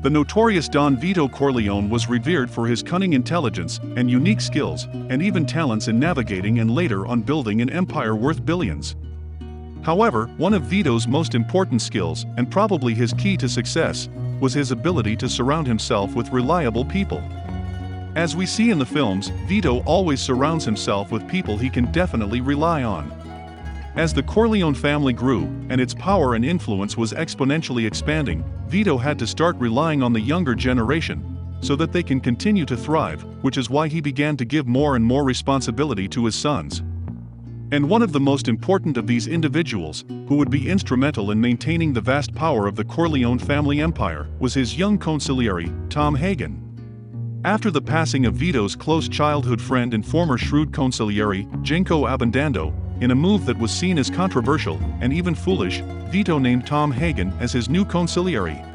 The notorious Don Vito Corleone was revered for his cunning intelligence and unique skills, and even talents in navigating and later on building an empire worth billions. However, one of Vito's most important skills, and probably his key to success, was his ability to surround himself with reliable people. As we see in the films, Vito always surrounds himself with people he can definitely rely on. As the Corleone family grew, and its power and influence was exponentially expanding, Vito had to start relying on the younger generation, so that they can continue to thrive, which is why he began to give more and more responsibility to his sons. And one of the most important of these individuals, who would be instrumental in maintaining the vast power of the Corleone family empire, was his young consigliere, Tom Hagen. After the passing of Vito's close childhood friend and former shrewd consigliere, Genco Abandando, in a move that was seen as controversial and even foolish, Vito named Tom Hagen as his new consigliere.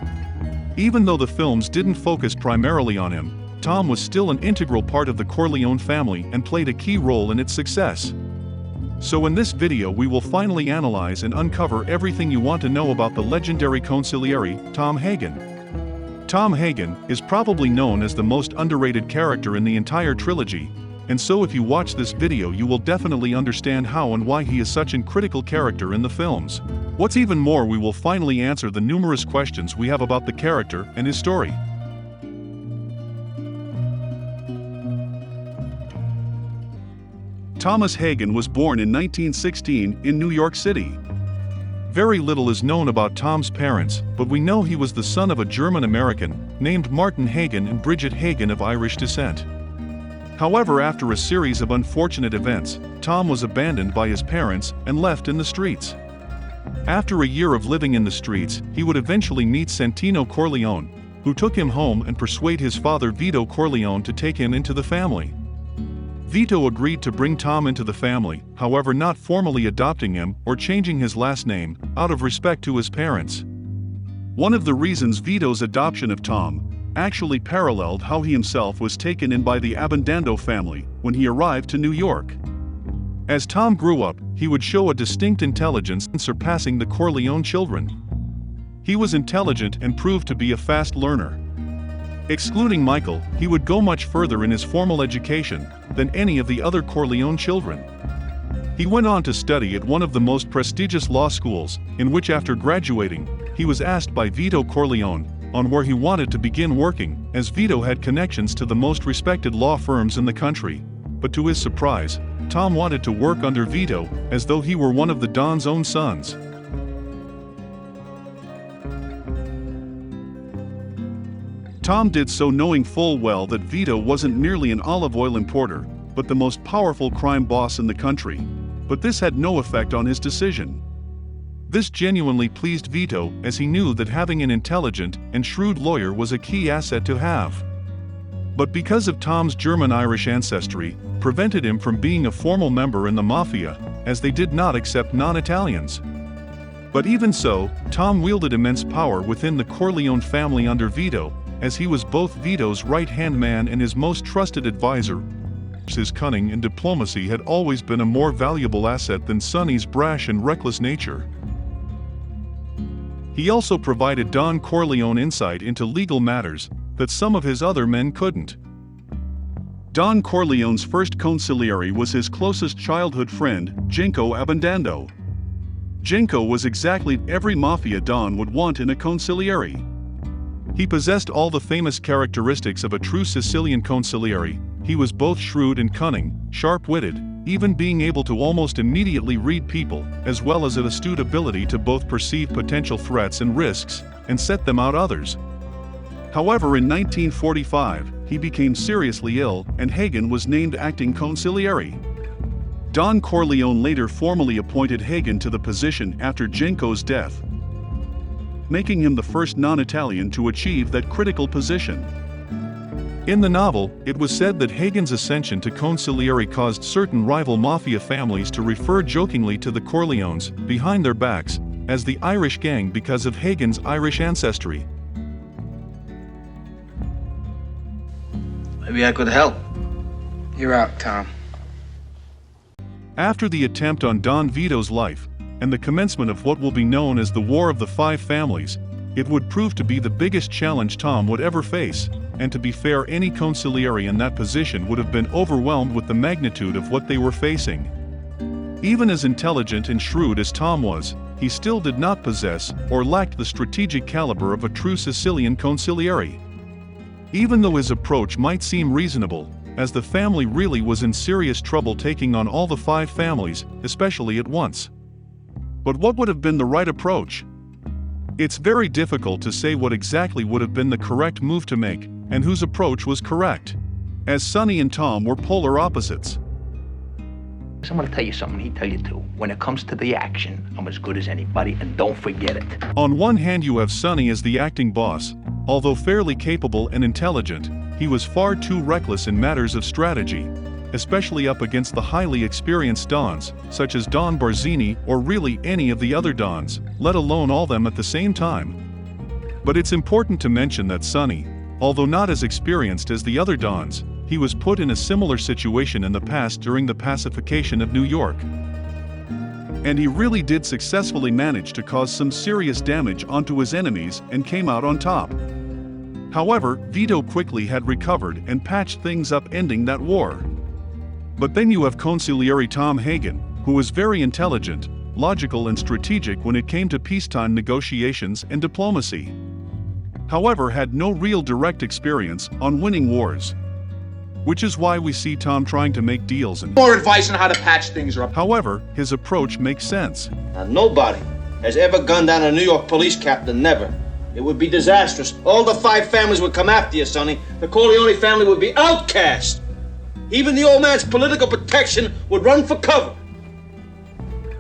Even though the films didn't focus primarily on him, Tom was still an integral part of the Corleone family and played a key role in its success. So in this video we will finally analyze and uncover everything you want to know about the legendary consigliere, Tom Hagen. Tom Hagen is probably known as the most underrated character in the entire trilogy, and so if you watch this video you will definitely understand how and why he is such a critical character in the films. What's even more, we will finally answer the numerous questions we have about the character and his story. Thomas Hagen was born in 1916 in New York City. Very little is known about Tom's parents, but we know he was the son of a German-American named Martin Hagen and Bridget Hagen of Irish descent. However, after a series of unfortunate events, Tom was abandoned by his parents and left in the streets. After a year of living in the streets, he would eventually meet Santino Corleone, who took him home and persuade his father Vito Corleone to take him into the family. Vito agreed to bring Tom into the family, however not formally adopting him or changing his last name, out of respect to his parents. One of the reasons Vito's adoption of Tom actually paralleled how he himself was taken in by the Abandando family when he arrived to New York. As Tom grew up, he would show a distinct intelligence surpassing the Corleone children. He was intelligent and proved to be a fast learner. Excluding Michael, he would go much further in his formal education than any of the other Corleone children. He went on to study at one of the most prestigious law schools, in which after graduating, he was asked by Vito Corleone on where he wanted to begin working, as Vito had connections to the most respected law firms in the country. But to his surprise, Tom wanted to work under Vito, as though he were one of the Don's own sons. Tom did so knowing full well that Vito wasn't merely an olive oil importer, but the most powerful crime boss in the country. But this had no effect on his decision. This genuinely pleased Vito, as he knew that having an intelligent and shrewd lawyer was a key asset to have. But because of Tom's German-Irish ancestry, prevented him from being a formal member in the Mafia, as they did not accept non-Italians. But even so, Tom wielded immense power within the Corleone family under Vito, as he was both Vito's right-hand man and his most trusted advisor. His cunning and diplomacy had always been a more valuable asset than Sonny's brash and reckless nature. He also provided Don Corleone insight into legal matters that some of his other men couldn't. Don Corleone's first consigliere was his closest childhood friend, Genco Abandando. Genco was exactly every Mafia Don would want in a consigliere. He possessed all the famous characteristics of a true Sicilian consigliere. He was both shrewd and cunning, sharp-witted, even being able to almost immediately read people, as well as an astute ability to both perceive potential threats and risks, and set them out others. However, in 1945, he became seriously ill, and Hagen was named acting consigliere. Don Corleone later formally appointed Hagen to the position after Genco's death, making him the first non-Italian to achieve that critical position. In the novel, it was said that Hagen's ascension to consigliere caused certain rival Mafia families to refer jokingly to the Corleones, behind their backs, as the Irish Gang because of Hagen's Irish ancestry. Maybe I could help. You're out, Tom. After the attempt on Don Vito's life, and the commencement of what will be known as the War of the Five Families, It would prove to be the biggest challenge Tom would ever face, and to be fair, any consigliere in that position would have been overwhelmed with the magnitude of what they were facing. Even as intelligent and shrewd as Tom was, he still did not possess or lacked the strategic caliber of a true Sicilian consigliere. Even though his approach might seem reasonable, as the family really was in serious trouble taking on all the 5 families, especially at once. But what would have been the right approach? It's very difficult to say what exactly would have been the correct move to make, and whose approach was correct, as Sonny and Tom were polar opposites. I'm gonna tell you something, he'd tell you too. When it comes to the action, I'm as good as anybody, and don't forget it. On one hand, you have Sonny as the acting boss. Although fairly capable and intelligent, he was far too reckless in matters of strategy, especially up against the highly experienced dons, such as Don Barzini or really any of the other dons, let alone all them at the same time. But it's important to mention that Sonny, although not as experienced as the other dons, he was put in a similar situation in the past during the pacification of New York. And he really did successfully manage to cause some serious damage onto his enemies and came out on top. However, Vito quickly had recovered and patched things up, ending that war. But then you have Consigliere Tom Hagen, who was very intelligent, logical and strategic when it came to peacetime negotiations and diplomacy. However, had no real direct experience on winning wars. Which is why we see Tom trying to make deals and more advice on how to patch things up. However, his approach makes sense. Now, nobody has ever gunned down a New York police captain, never. It would be disastrous. All the 5 families would come after you, Sonny. The Corleone family would be outcast. Even the old man's political protection would run for cover.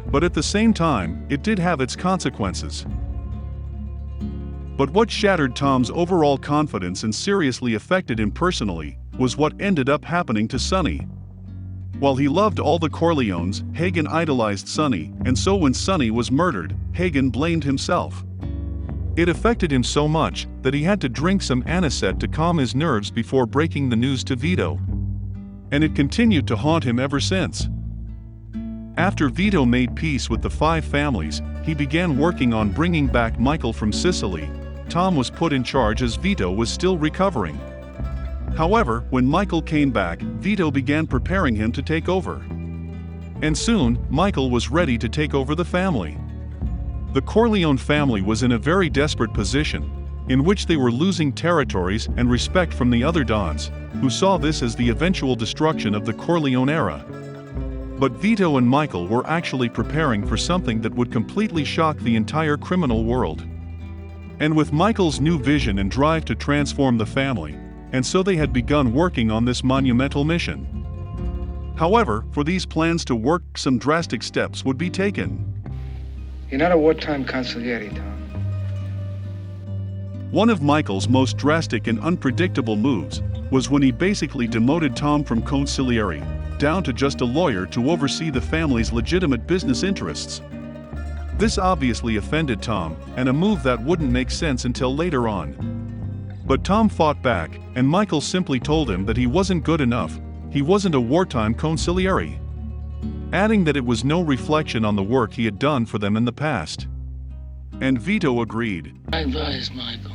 But at the same time, it did have its consequences. But what shattered Tom's overall confidence and seriously affected him personally was what ended up happening to Sonny. While he loved all the Corleones, Hagen idolized Sonny, and so when Sonny was murdered, Hagen blamed himself. It affected him so much that he had to drink some anisette to calm his nerves before breaking the news to Vito. And it continued to haunt him ever since. After Vito made peace with the 5 families, he began working on bringing back Michael from Sicily. Tom was put in charge as Vito was still recovering. However, when Michael came back, Vito began preparing him to take over. And soon, Michael was ready to take over the family. The Corleone family was in a very desperate position, in which they were losing territories and respect from the other dons, who saw this as the eventual destruction of the Corleone era. But Vito and Michael were actually preparing for something that would completely shock the entire criminal world. And with Michael's new vision and drive to transform the family, and so they had begun working on this monumental mission. However, for these plans to work, some drastic steps would be taken. You're not a wartime consigliere, Tom. One of Michael's most drastic and unpredictable moves was when he basically demoted Tom from consigliere down to just a lawyer to oversee the family's legitimate business interests. This obviously offended Tom, and a move that wouldn't make sense until later on. But Tom fought back, and Michael simply told him that he wasn't good enough, he wasn't a wartime consigliere, adding that it was no reflection on the work he had done for them in the past. And Vito agreed. I advise, Michael.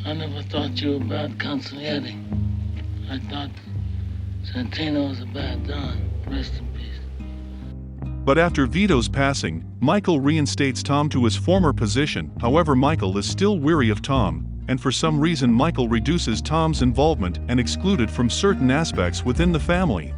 I never thought you were a bad consigliere. I thought Santino was a bad don. Rest in peace. But after Vito's passing, Michael reinstates Tom to his former position. However, Michael is still weary of Tom, and for some reason Michael reduces Tom's involvement and excluded from certain aspects within the family.